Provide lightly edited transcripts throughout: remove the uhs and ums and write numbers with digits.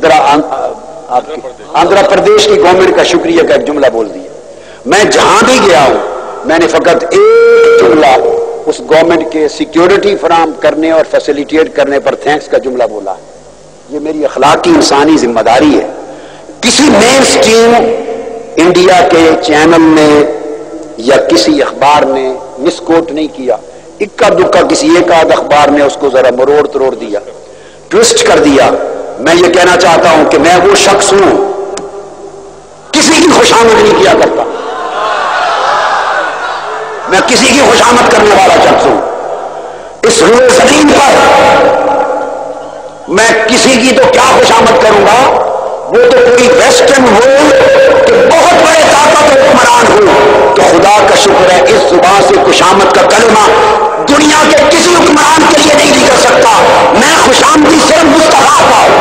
ذرا آندھرا پردیش کی گورنمنٹ کا شکریہ کا ایک جملہ بول دیا. میں جہاں بھی گیا ہوں میں نے فقط ایک جملہ اس گورنمنٹ کے سیکیورٹی فراہم کرنے اور فیسیلیٹیٹ کرنے پر تھینکس کا جملہ بولا ہے. یہ میری اخلاقی انسانی ذمہ داری ہے. کسی مین اسٹریم انڈیا کے چینل نے یا کسی اخبار نے مس کوٹ نہیں کیا. اکا دکا کسی ایک آدھ اخبار نے اس کو ذرا مروڑ تروڑ دیا, ٹوسٹ کر دیا. میں یہ کہنا چاہتا ہوں کہ میں وہ شخص ہوں کسی کی خوشامد نہیں کیا کرتا. میں کسی کی خوشامد کرنے والا شخص ہوں. اس روئے زمین پر میں کسی کی تو کیا خوشامد کروں گا, وہ تو کوئی ویسٹرن ہو کہ بہت بڑے طاقت حکمران ہو. تو خدا کا شکر ہے اس زبان سے خوشامد کا کلمہ دنیا کے کسی حکمران کے لیے نہیں کر سکتا. میں خوشامدی صرف مصطفیٰ کا ہوں,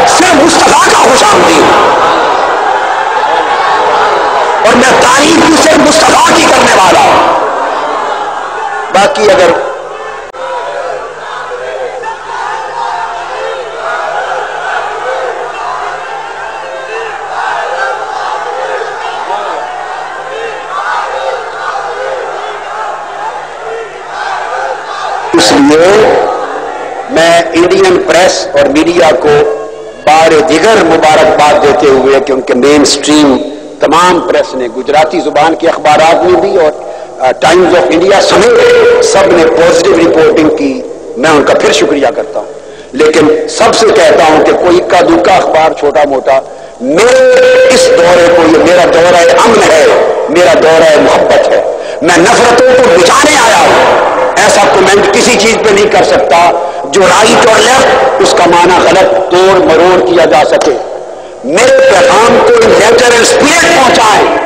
صرف مصطفیٰ کا خوشامدی ہوں, اور میں تعریف بھی صرف مصطفیٰ کی کرنے والا ہوں. باقی اگر اس لیے میں انڈین پریس اور میڈیا کو بار دیگر مبارکباد دیتے ہوئے کہ ان کے مین سٹریم تمام پریس نے گجراتی زبان کے اخبارات میں بھی اور ٹائمز آف انڈیا سمیت سب نے پازیٹیو رپورٹنگ کی. میں ان کا پھر شکریہ کرتا ہوں. لیکن سب سے کہتا ہوں کہ کوئی اکا دکا اخبار چھوٹا موٹا میرے اس دورے کو, یہ میرا دورہ امن ہے, میرا دورہ محبت ہے. میں نفرتوں کو بچانے آیا ہوں. ایسا کومنٹ کسی چیز پہ نہیں کر سکتا جو رائٹ اور لیفٹ اس کا معنی غلط توڑ مروڑ کیا جا سکے. میرے پیغام کو نیچرل اسپرٹ پہنچائیں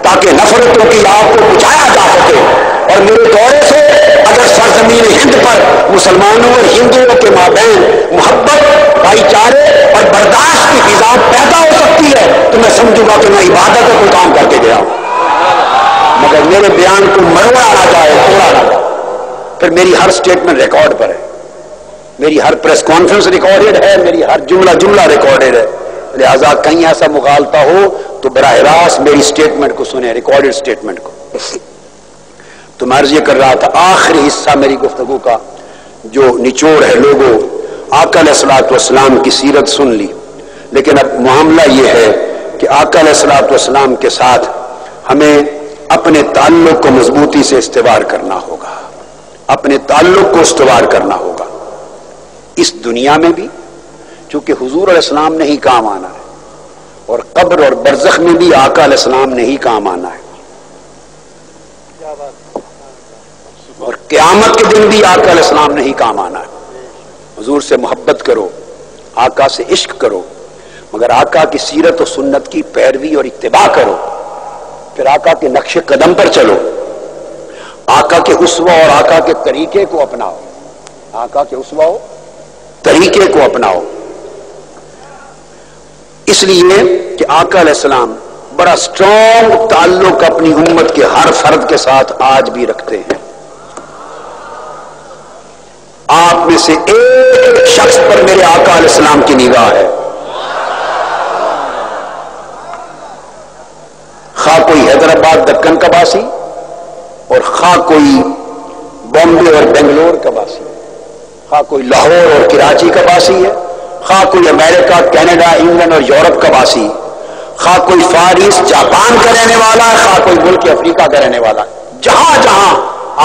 تاکہ نفرتوں کی آگ کو بچایا جا سکے. اور میرے دورے سے اگر سرزمین ہند پر مسلمانوں اور ہندوؤں کے مابین محبت, بھائی چارے اور برداشت کی فضا پیدا ہو سکتی ہے تو میں سمجھوں گا کہ میں عبادت کو کام کر کے گیا ہوں. مگر میرے بیان کو مروڑا نہ جائے, توڑا نہ جائے. پھر میری ہر سٹیٹمنٹ ریکارڈ پر ہے, میری ہر پریس کانفرنس ریکارڈڈ ہے, میری ہر جملہ ریکارڈڈ ہے. لہذا کہیں ایسا مغالطہ ہو تو براہ راست میری سٹیٹمنٹ کو سنیں, ریکارڈڈ سٹیٹمنٹ کو. تو میں عرض یہ کر رہا تھا آخری حصہ میری گفتگو کا جو نچوڑ ہے, لوگوں آقا علیہ الصلوۃ والسلام کی سیرت سن لی, لیکن اب معاملہ یہ ہے کہ آقا علیہ الصلوۃ والسلام کے ساتھ ہمیں اپنے تعلق کو مضبوطی سے استوار کرنا ہوگا, اپنے تعلق کو استوار کرنا ہوگا اس دنیا میں بھی, چونکہ حضور علیہ السلام نے ہی کام آنا ہے, اور قبر اور برزخ میں بھی آقا علیہ السلام نے ہی کام آنا ہے, اور قیامت کے دن بھی آقا علیہ السلام نے ہی کام آنا ہے. حضور سے محبت کرو, آقا سے عشق کرو, مگر آقا کی سیرت و سنت کی پیروی اور اتباع کرو, پھر آقا کے نقش قدم پر چلو, آقا کے اسوہ اور آقا کے طریقے کو اپناؤ, آقا کے اسوہ و طریقے کو اپناؤ. اس لیے کہ آقا علیہ السلام بڑا سٹرونگ تعلق اپنی امت کے ہر فرد کے ساتھ آج بھی رکھتے ہیں. آپ میں سے ایک شخص پر میرے آقا علیہ السلام کی نگاہ ہے, خواہ کوئی حیدرآباد دکن کا باسی اور خواہ کوئی بامبے اور بنگلور کا باسی, خواہ کوئی لاہور اور کراچی کا باسی ہے, خواہ کوئی امریکہ, کینیڈا, انگلینڈ اور یورپ کا باسی, خواہ کوئی فار ایسٹ جاپان کا رہنے والا ہے, خواہ کوئی ملک افریقہ کا رہنے والا ہے. جہاں جہاں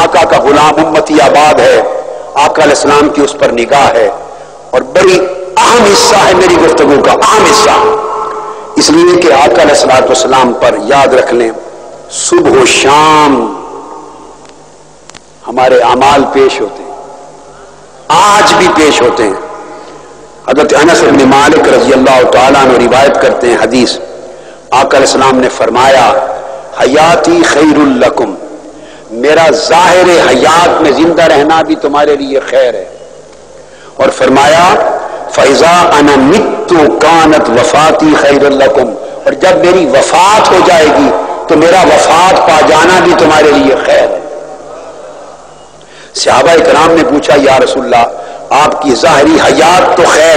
آقا کا غلام امتی آباد ہے, آقا علیہ السلام کی اس پر نگاہ ہے, اور بڑی اہم حصہ ہے میری گفتگو کا, اہم حصہ. اس لیے کہ آقا علیہ الصلوۃ والسلام پر یاد رکھ لیں صبح و شام ہمارے اعمال پیش ہوتے ہیں, آج بھی پیش ہوتے ہیں. حضرت انس بن مالک رضی اللہ تعالیٰ عنہ روایت کرتے ہیں حدیث, آقا علیہ السلام نے فرمایا حیاتی خیر لکم, میرا ظاہر حیات میں زندہ رہنا بھی تمہارے لیے خیر ہے, اور فرمایا فَإِذَا أَنَا مِتُّ كَانَتْ وَفَاتِي خَيْرًا لَكُمْ, اور جب میری وفات ہو جائے گی تو میرا وفات پا جانا بھی تمہارے لیے خیر ہے. صحابہ کرام نے پوچھا یا رسول اللہ آپ کی ظاہری حیات تو خیر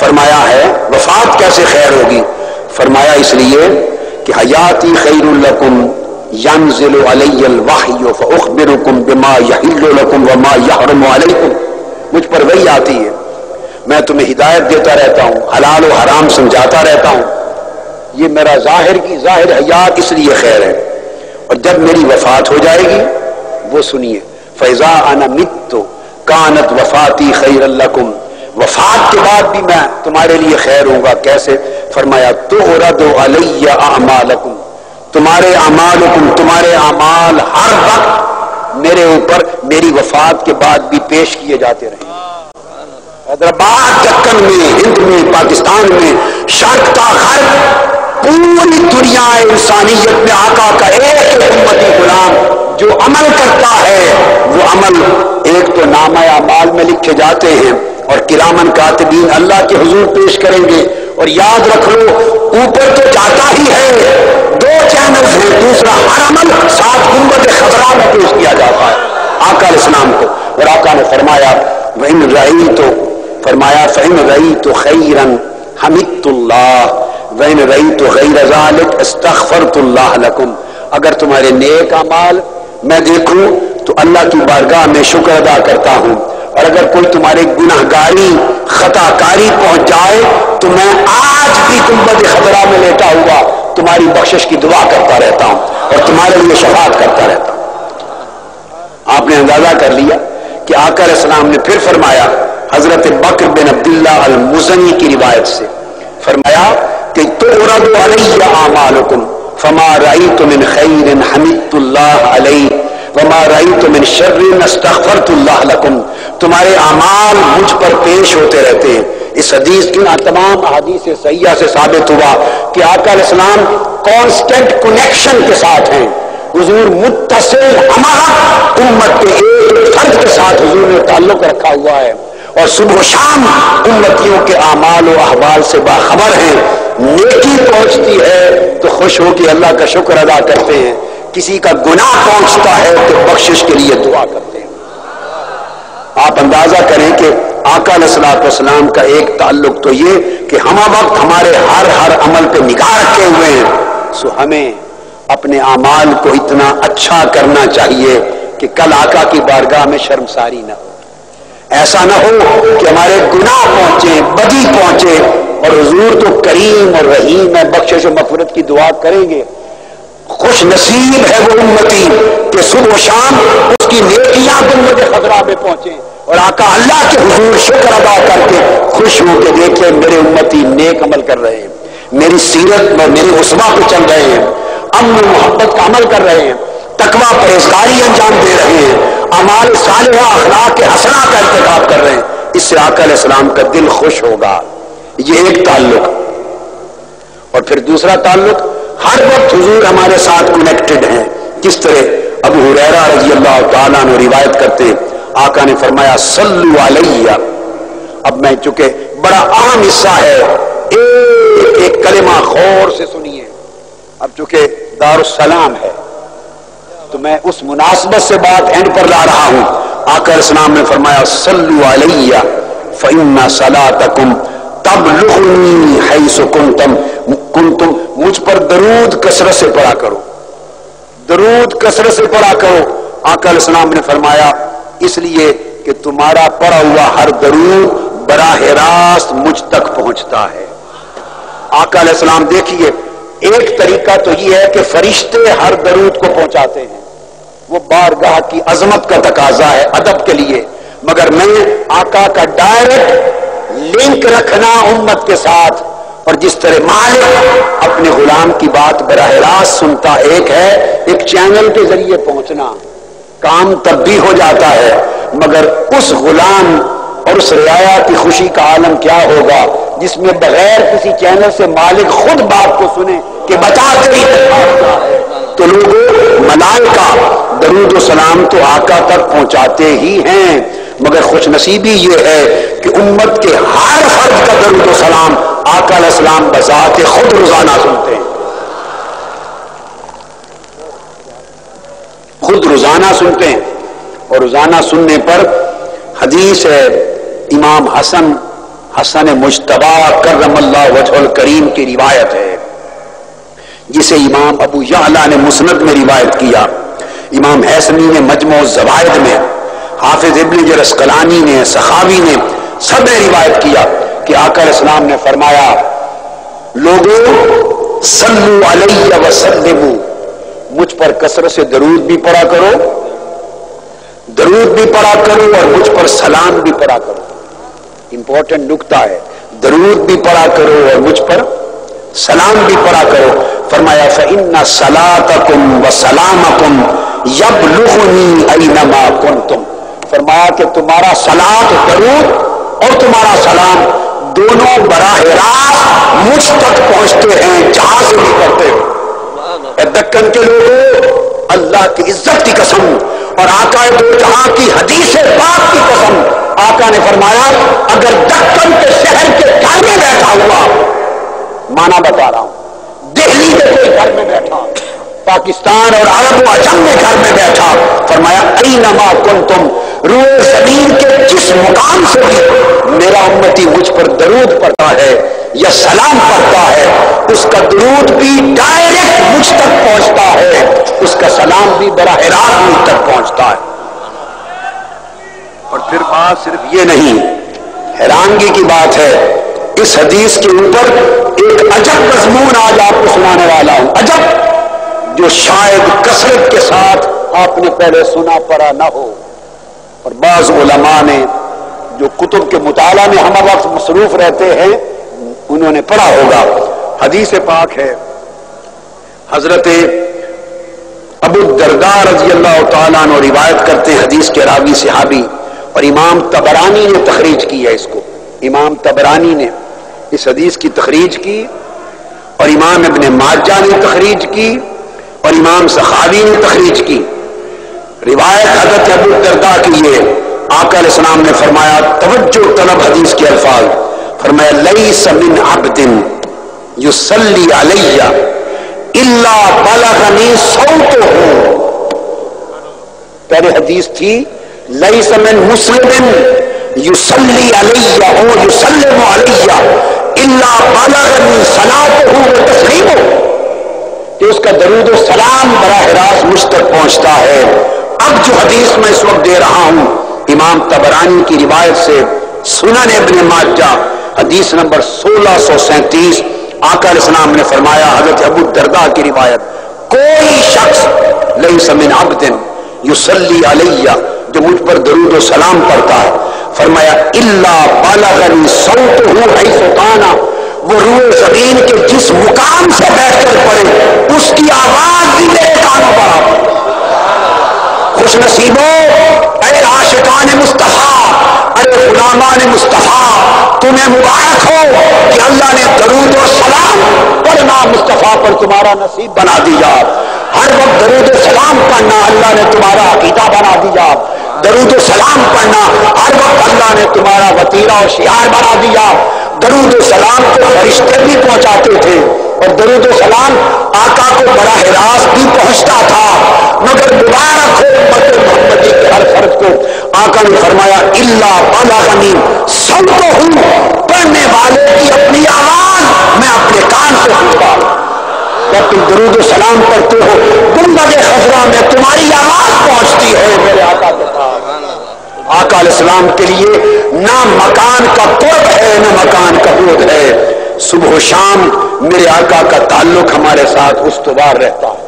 فرمایا ہے وفات کیسے خیر ہوگی؟ فرمایا اس لیے کہ حیاتی خیر لکم ینزل علی الوحی فاخبرکم بما یحل لکم وما یحرم علیکم، مجھ پر وحی آتی ہے، میں تمہیں ہدایت دیتا رہتا ہوں، حلال و حرام سمجھاتا رہتا ہوں، یہ میرا ظاہر حیات اس لیے خیر ہے، اور جب میری وفات ہو جائے گی وہ سنیے، فاذا انا مت کانت وفاتی خیر لکم، وفات کے بعد بھی میں تمہارے لیے خیر ہوں گا، کیسے؟ فرمایا تُعْرَضُ عَلَيَّ أَعْمَالَكُمْ، تمہارے اعمال ہر وقت میرے اوپر میری وفات کے بعد بھی پیش کیے جاتے رہیں، حیدرآباد، دکن میں، ہند میں، پاکستان میں، شرق تا غرب، پوری دنیا انسانیت میں آقا کا ایک امتی غلام جو عمل کرتا ہے، وہ عمل ایک تو نامہ اعمال میں لکھے جاتے ہیں اور کرامن کاتبین اللہ کے حضور پیش کریں گے، اور یاد رکھ لو اوپر تو جاتا ہی ہے، دو چینلز ہیں، دوسرا ہر عمل ساتھ گنبد خضرا میں پیش کیا جاتا ہے آقا علیہ السلام کو، اور آقا نے فرمایا وَإِن رَأَيْتُ، فرمایا فَإِن رَأَيْتُ خَيْرًا حَمِدتُ اللَّهَ وَإِن رَأَيْتُ غَيْرَ ذَلِكَ اسْتَغْفَرْتُ اللَّهَ لَكُمْ، اگر تمہارے نیک اعمال میں دیکھوں تو اللہ کی بارگاہ میں شکر ادا کرتا ہوں، اور اگر کوئی تمہارے گناہ گاری خطا کاری پہنچ جائے تو میں آج بھی گنبد خضرا میں لیٹا ہوا تمہاری بخشش کی دعا کرتا رہتا ہوں اور تمہارے لیے شفاعت کرتا رہتا ہوں۔ آپ نے اندازہ کر لیا کہ آقا علیہ السلام نے پھر فرمایا، حضرت بکر بن عبداللہ المزنی کی روایت سے فرمایا کہ تُعْرَضُ عَلَيَّ أَعْمَالُكُمْ فَمَا رَأَيْتُ مِنْ خَيْرٍ حَمِدتُ اللَّهَ عَلَيْهِ وَمَا رَأَيْتُ مِنْ شَرٍّ اسْتَغْفَرْتُ اللَّهَ لَكُمْ، تمہارے اعمال مجھ پر پیش ہوتے رہتے ہیں۔ اس حدیث کی تمام احادیث صحیحہ سے ثابت ہوا کہ آقا علیہ السلام کانسٹنٹ کنیکشن کے ساتھ ہیں، حضور متصل ہمارا امت کے ایک فرد کے ساتھ حضور نے تعلق رکھا ہوا ہے، اور صبح و شام امتیوں کے اعمال و احوال سے باخبر ہیں، نیکی پہنچتی ہے تو خوش ہو کے اللہ کا شکر ادا کرتے ہیں، کسی کا گناہ پہنچتا ہے تو بخشش کے لیے دعا کرتے ہیں۔ آپ اندازہ کریں کہ آقا علیہ السلام کا ایک تعلق تو یہ کہ ہم وقت ہمارے ہر عمل پہ نگاہ رکھے ہوئے ہیں، سو ہمیں اپنے اعمال کو اتنا اچھا کرنا چاہیے کہ کل آقا کی بارگاہ میں شرمساری نہ ہو، ایسا نہ ہو کہ ہمارے گناہ پہنچے، بدی پہنچے، اور حضور تو کریم اور رحیم ہے، بخشش و مغفرت کی دعا کریں گے۔ خوش نصیب ہے وہ امتی کہ صبح و شام اس کی نیکیاں گنبد خضرا میں پہنچیں، اور آقا اللہ کے حضور شکر ادا کر کے خوش ہو کے دیکھیں میرے امتی نیک عمل کر رہے ہیں، میری سیرت میں میری اسوہ پہ چل رہے ہیں، امن و محبت کا عمل کر رہے ہیں، تقویٰ پرہیزگاری انجام دے رہے ہیں، اعمال صالحہ اخلاق کے حسنہ کا ارتکاب کر رہے ہیں، اس سے آقا علیہ السلام کا دل خوش ہوگا۔ یہ ایک تعلق، اور پھر دوسرا تعلق ہر وقت حضور ہمارے ساتھ کنیکٹڈ ہیں۔ کس طرح؟ ابو ہریرہ رضی اللہ تعالیٰ عنہ روایت کرتے ہیں، آقا نے فرمایا صلو علیہ، اب میں چونکہ بڑا اہم حصہ ہے، ایک ایک کلمہ غور سے سنیے، اب چونکہ دار السلام ہے تو میں اس مناسبت سے بات اینڈ پر لا رہا ہوں۔ آقا علیہ السلام نے فرمایا صلو علیہ فإن صلاتکم تبلغنی حیث کنتم، مجھ پر درود کثرت سے پڑھا کرو، درود کثرت سے پڑھا کرو۔ آقا علیہ السلام نے فرمایا اس لیے کہ تمہارا پڑھا ہوا ہر درود براہ راست مجھ تک پہنچتا ہے۔ آقا علیہ السلام دیکھیے، ایک طریقہ تو یہ ہے کہ فرشتے ہر درود کو پہنچاتے ہیں، وہ بارگاہ کی عظمت کا تقاضا ہے ادب کے لیے، مگر میں آقا کا ڈائریکٹ لنک رکھنا امت کے ساتھ، اور جس طرح مالک اپنے غلام کی بات براہ راست سنتا، ایک ہے ایک چینل کے ذریعے پہنچنا، کام تب بھی ہو جاتا ہے، مگر اس غلام اور اس رعایا کی خوشی کا عالم کیا ہوگا جس میں بغیر کسی چینل سے مالک خود بات کو سنے کہ بتا تیری کیا ہے۔ تو لوگوں، ملائکہ درود و سلام تو آقا تک پہنچاتے ہی ہیں، مگر خوش نصیبی یہ ہے کہ امت کے ہر فرد کا درود و سلام آقا علیہ السلام بذات خود روزانہ سنتے ہیں، خود روزانہ سنتے ہیں، اور روزانہ سننے پر حدیث ہے امام حسن حسن مجتبی کرم اللہ وجہ الکریم کی روایت ہے، جسے امام ابو یعلا نے مسند میں روایت کیا، امام حیثمی نے مجموع الزوائد میں، حافظ ابن حجر اسقلانی نے، سخاوی نے، سب نے روایت کیا کہ آقا علیہ السلام نے فرمایا لوگوں صلو علیہ وسلموا، مجھ پر کثرت سے درود بھی پڑھا کرو، درود بھی پڑھا کرو اور مجھ پر سلام بھی پڑھا کرو. امپورٹنٹ نکتہ ہے، درود بھی پڑھا کرو اور مجھ پر سلام بھی پڑھا کرو. فرمایا فإن صلاتکم وسلامکم یبلغنی اینما کنتم، فرمایا کہ تمہارا صلاۃ درود اور تمہارا سلام دونوں براہ راست مجھ تک پہنچتے ہیں جہاں سے بھی کرتے ہو. دکن کے لوگوں، اللہ کی عزت کی قسم اور آقا دو جہاں کی حدیث پاک کی قسم، آقا نے فرمایا اگر دکن کے شہر کے گھر میں بیٹھا ہوا، مانا بتا رہا ہوں، دہلی کے کوئی گھر میں بیٹھا، پاکستان اور عرب و عجم میں گھر میں بیٹھا، فرمایا اینما کنتم، روئے زمین کے جس مقام سے بھی میرا امتی مجھ پر درود پڑھتا ہے یا سلام پڑھتا ہے، اس کا درود بھی ڈائریکٹ مجھ تک پہنچتا ہے، اس کا سلام بھی براہ راست مجھ تک پہنچتا ہے. اور پھر بات صرف یہ نہیں، حیرانگی کی بات ہے، اس حدیث کے اوپر ایک عجب مضمون آج آپ کو سنانے والا ہوں، عجب، جو شاید کثرت کے ساتھ آپ نے پہلے سنا پڑھا نہ ہو، اور بعض علماء نے جو کتب کے مطالعہ میں ہم وقت مصروف رہتے ہیں انہوں نے پڑھا ہوگا. حدیث پاک ہے، حضرت ابو الدرداء رضی اللہ تعالیٰ عنہ روایت کرتے ہیں، حدیث کے راوی صحابی، اور امام طبرانی نے تخریج کی ہے اس کو، امام طبرانی نے اس حدیث کی تخریج کی، اور امام ابن ماجہ نے تخریج کی، اور امام سخاوی نے تخریج کی. روایت حضرت ابو الدرداء کی ہے، آقا علیہ السلام نے فرمایا، توجہ طلب حدیث کے الفاظ، فرمایا لیس من عبد یصلی علی الا بلغنی صوتہ. پہلے حدیث تھی لیس من مسلم یصلی علی او یسلم علی الا بلغنی صلاتہ وتسلیمہ، کہ اس کا درود و سلام براہ راست مجھ تک پہنچتا ہے. اب جو حدیث میں اس وقت دے رہا ہوں امام طبرانی کی روایت سے، سنن ابن ماجہ حدیث نمبر 1637، آقا علیہ السلام نے فرمایا، حضرت ابو الدرداء کی روایت، کوئی شخص لیس من عبد یصلی علی، جو مجھ پر درود و سلام پڑھتا ہے، فرمایا الا بلغنی صوتہ حیث کان، وہ روئے زمین کے جس مقام سے بیٹھ کر پڑے اس کی آواز بھی میرے کانوں پر آتی. خوش نصیبوں، اے عاشقان مصطفیٰ، اے غلامان مصطفیٰ، تمہیں مبارک ہو کہ اللہ نے درود و سلام پڑھنا مصطفیٰ پر تمہارا نصیب بنا دیا. ہر وقت درود و سلام پڑھنا اللہ نے تمہارا عقیدہ بنا دیا. درود و سلام پڑھنا ہر وقت اللہ نے تمہارا وتیرہ اور شعار بنا دیا. درود و سلام کو فرشتے بھی پہنچاتے تھے، اور درود و سلام آقا کو براہ راست بھی پہنچتا تھا، مگر مبارک ہو امت محمدی کے ہر فرد کو. آقا نے فرمایا الا بلغنی صوتہ، پڑھنے والے کی اپنی آواز میں اپنے کان سے سنتا ہوں. جب تم درود و سلام پڑھتے ہو گنبد خضرا میں تمہاری آواز پہنچتی ہے میرے آقا کے پاس. آقا علیہ السلام کے لیے نہ مکان کا قرب ہے نہ مکان کا بعد ہے. صبح و شام میرے آقا کا تعلق ہمارے ساتھ استوار رہتا ہے.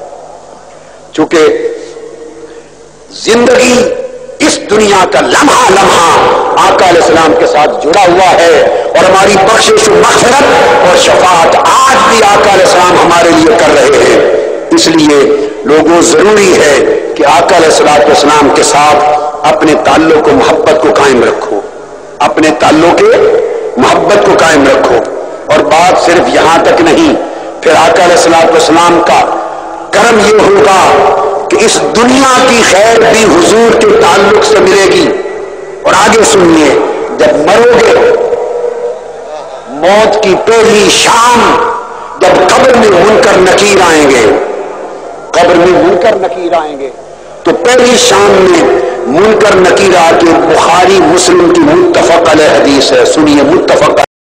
چونکہ زندگی اس دنیا کا لمحہ لمحہ آقا علیہ السلام کے ساتھ جڑا ہوا ہے، اور ہماری بخشش و مغفرت اور شفاعت آج بھی آقا علیہ السلام ہمارے لیے کر رہے ہیں. اس لیے لوگوں ضروری ہے کہ آقا علیہ السلام کے ساتھ اپنے تعلق و محبت کو قائم رکھو، اپنے تعلق محبت کو قائم رکھو. اور بات صرف یہاں تک نہیں، پھر آقا علیہ السلام کا کرم یہ ہوگا کہ اس دنیا کی خیر بھی حضور کے تعلق سے ملے گی. اور آگے سنیے، جب مرو گے، موت کی پہلی شام جب قبر میں منکر نکیر آئیں گے، قبر میں منکر نکیر آئیں گے، تو پہلی شام میں منکر نکیر کہ بخاری مسلم کی متفق علیہ حدیث ہے. سنیے متفق